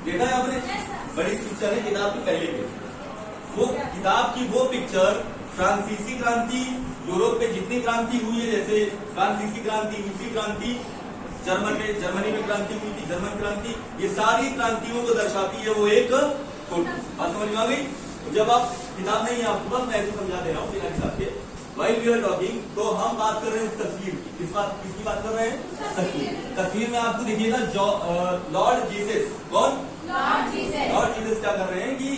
देखा है आपने? बड़ी पिक्चर है किताब की पहले पेज। वो किताब की वो पिक्चर फ्रांसीसी क्रांति, यूरोप में जितनी क्रांति हुई है, जैसे फ्रांसीसी क्रांति, रूसी क्रांति, जर्मनी में क्रांति हुई थी, जर्मन क्रांति, ये सारी क्रांतियों को दर्शाती है वो एक फोटो। बात समझ में आ गई? जब आप किताब नहीं है आपके पास, मैं ऐसे समझा दे रहा हूँ बिना हिसाब के। वाइल वी आर टॉकिंग, तो हम बात कर रहे हैं तस्वीर की। किसकी बात कर रहे हैं? तस्वीर। तस्वीर में आपको दिखिएगा लॉर्ड जीसस। कौन? लॉर्ड जीसस क्या कर रहे हैं कि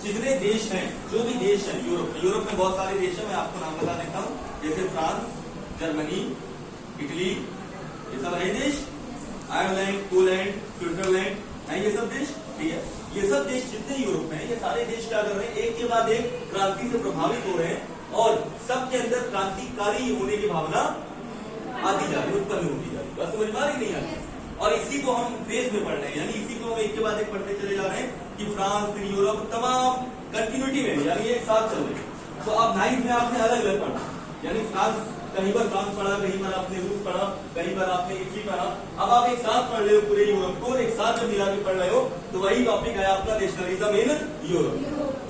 जितने देश हैं, जो भी देश हैं यूरोप में बहुत सारे देश हैं, मैं आपको नाम बता देता हूँ, जैसे फ्रांस, जर्मनी, इटली, ये सब है देश, आयरलैंड, पोलैंड, स्विट्जरलैंड है ये सब देश। ठीक है, ये सब देश जितने यूरोप में हैं, ये सारे देश क्या कर रहे हैं, एक के बाद एक क्रांति से प्रभावित हो रहे हैं और सबके अंदर क्रांतिकारी होने की भावना आती जा रही है, उत्पन्न होती जा रही है। बस समझ में आ रही नहीं आ रही? और इसी को हम फेज में पढ़ रहे हैं, यानी इसी को हम एक के बाद एक पढ़ते चले जा रहे हैं कि फ्रांस, फिर यूरोप, तमाम कंटिन्यूटी में, यानी एक साथ चल रहे हैं। तो अब 9th में आपने अलग अलग पढ़ा, यानी फ्रांस, कहीं पर फ्रांस पढ़ा, कहीं पर आपने रूस पढ़ा, कहीं पर आपने इटली पढ़ा। अब आप एक साथ पढ़ रहे हो पूरे यूरोप को, एक साथ जब मिला के पढ़ रहे हो तो वही टॉपिक है आपका नेशनलिज्म इन यूरोप।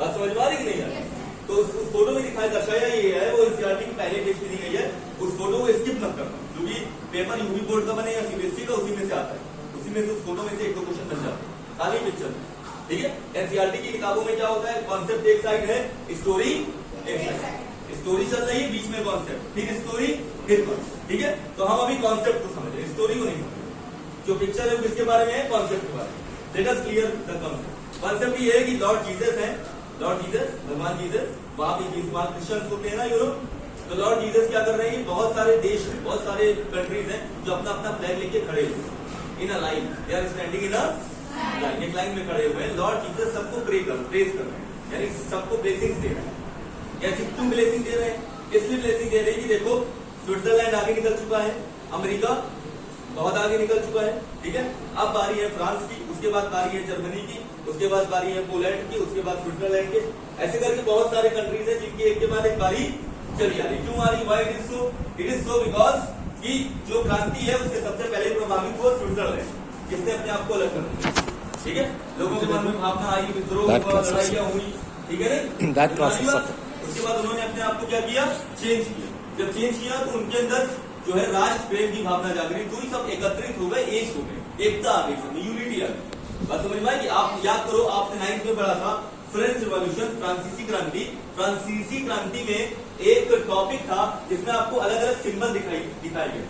बात समझ में आ रही कि नहीं आ रही? तो उस फोटो में दिखाया दर्शाया ये है, वो एनसीईआरटी की पहले पेज में दी गई है। उस फोटो को स्किप मत करना, क्योंकि पेपर यूपी बोर्ड का बने या सीबीएसई का, उसी में से आता है, उसी में से उस फोटो में से एक दो क्वेश्चन बन जाते हैं खाली पिक्चर में। ठीक है, एनसीईआरटी की किताबों में क्या होता है, कॉन्सेप्ट एक साइड है, स्टोरी एक साइड। स्टोरी चल रही है, बीच में कॉन्सेप्ट, फिर स्टोरी, फिर कॉन्सेप्ट। ठीक है, तो हम अभी कॉन्सेप्ट को समझ रहे हैं, स्टोरी को नहीं समझ रहे। जो पिक्चर है वो किसके बारे में है? कॉन्सेप्ट के बारे में। Let us clear the concept. Concept ये है कि लॉर्ड जीसस है, लॉर्ड जीसस, भगवान जीसस, वहां पे क्रिश्चियंस होते हैं ना यूरोप, तो लॉर्ड जीसस क्या कर रहे हैं, बहुत सारे देश हैं, बहुत सारे कंट्रीज हैं जो अपना अपना फ्लैग लेके खड़े हुए in a line, they are standing in a line, एक लाइन में खड़े हुए हैं। लॉर्ड जीसस सबको प्रेज कर रहे हैं, यानी सबको ब्लेसिंग्स दे रहे हैं। कैसी क्यों ब्लेसिंग दे रहे हैं? इसलिए ब्लेसिंग दे रहे हैं कि देखो स्विट्जरलैंड आगे निकल चुका है, अमेरिका बहुत आगे निकल चुका है। ठीक है, अब बारी है फ्रांस की, उसके बाद बारी है जर्मनी की, उसके बाद बारी है पोलैंड की, उसके बाद स्विट्जरलैंड के, ऐसे करके बहुत सारे कंट्रीज हैं जिनकी एक के बाद एक बारी चली आ रही। क्यों आ रही? Why it is so? It is so because कि जो क्रांति है उसके सबसे पहले प्रभावित हुआ स्विट्जरलैंड, जिसने अपने आप को अलग कर दिया। ठीक है, लोगों के मन में भावना आई, विद्रोह हुआ, लड़ाइयां हुई। ठीक है ना? उसके बाद उन्होंने अपने आप को क्या किया? चेंज किया। जब चेंज किया तो उनके अंदर जो है राष्ट्र प्रेम की भावना जागृत हुई, सब एकत्रित हो गए, एक हो गए, एकता आ गई, सब यूनिटी आ गई। बात समझ में आई? कि आप याद करो, आपने 9th में पढ़ा था फ्रेंच रिवॉल्यूशन, फ्रांसीसी क्रांति। फ्रांसीसी क्रांति में एक टॉपिक था जिसमें आपको अलग अलग सिंबल दिखाई गए,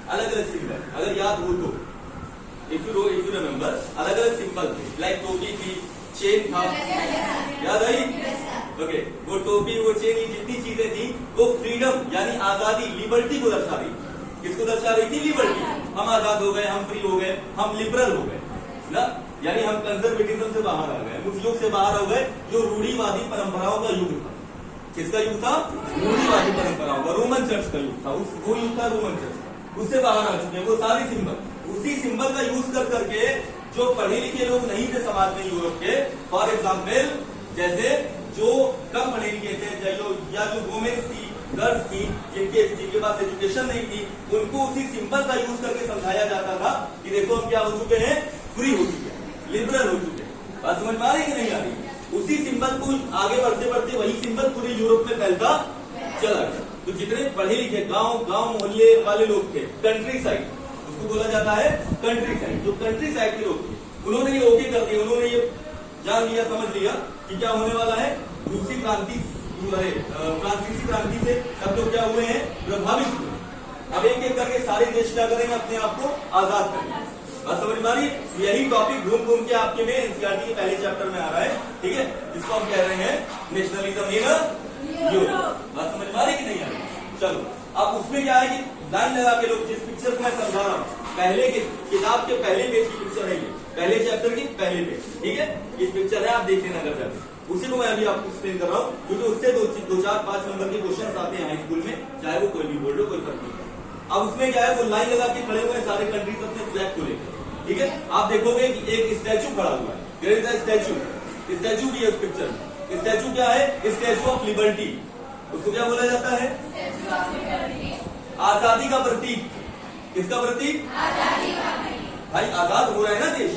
अलग अलग सिंबल, अगर याद हो तो, इफ यू रिमेम्बर, अलग अलग सिंबल थे, लाइक टोपी थी, चेन था, याद आई? ओके, वो टोपी, वो चेन, जितनी चीजें थी वो फ्रीडम यानी आजादी, लिबर्टी को दर्शा रही थी। किसको दर्शा रही थी? लिबर्टी। हम आजाद हो गए, हम फ्री हो गए, हम लिबरल हो गए ना, यानी हम कंजर्वेटिज्म से बाहर आ गए, उस युग से बाहर हो गए जो रूढ़िवादी परंपराओं का युग था। किसका युग था? रूढ़िवादी परंपराओं का, रोमन चर्च का युग था, वो युग था रोमन चर्च। उससे बाहर आ चुके हैं वो सारे सिंबल। उसी सिंबल का यूज कर करके जो पढ़े लिखे लोग नहीं थे समाज में यूरोप के, फॉर एग्जाम्पल जैसे जो कम पढ़े लिखे थे या जो वुमेन्स थी, गर्ल्स थी, जिनके पास एजुकेशन नहीं थी, उनको उसी सिंबल का यूज करके समझाया जाता था कि देखो हम क्या हो चुके हैं, फ्री हो चुके हैं, लिबरल हो चुके हैं। बात समझ में आ रही कि नहीं आ रही? उसी सिंबल को आगे बढ़ते बढ़ते वही सिंबल पूरे यूरोप में फैलता चला गया। तो जितने पढ़े लिखे गांव मोहल्ले वाले लोग थे, कंट्री साइड उसको बोला जाता है, कंट्री साइड, जो कंट्री साइड के लोग थे, उन्होंने ये ओके कर दिया, उन्होंने ये जान लिया, समझ लिया कि क्या होने वाला है, रूसी क्रांति, फ्रांसीसी क्रांति से सब लोग क्या हुए हैं, प्रभावित हुए। अब एक एक करके सारे देश क्या करेंगे, अपने आप को आजाद करेंगे। बात समझ में आ रही? यही टॉपिक घूम घूम के आपके में एनसीईआरटी के पहले चैप्टर में आ रहा है। ठीक है, जिसको हम कह रहे हैं नेशनलिज्म इन यूरोप। बात समझ में आ रही कि नहीं आ रही? चलो, अब उसमें क्या है कि लाइन लगा के लोग, जिस पिक्चर को मैं समझा रहा हूँ, पहले के किताब के पहले पेज की पिक्चर है, ये पहले चैप्टर की पहले पेज। ठीक है, इस पिक्चर है, आप देख लेना अगर जाके, उसी को मैं अभी आपको एक्सप्लेन कर रहा हूँ, क्योंकि उससे 2-4-5 नंबर के क्वेश्चन आते हैं हाई स्कूल में, चाहे वो कोई भी बोर्ड हो, कोई फर्क नहीं। अब उसमें क्या है, वो लाइन लगा के खड़े हुए हैं सारे कंट्रीज अपने फ्लैग को लेकर। ठीक है, आप देखोगे कि एक स्टैचू खड़ा हुआ है, there is a statue, statue भी है उस पिक्चर में। स्टैचू क्या है? Statue of liberty. उसको क्या बोला जाता है? आजादी का प्रतीक। किसका प्रतीक? आजादी का। भाई आजाद हो रहा है ना देश।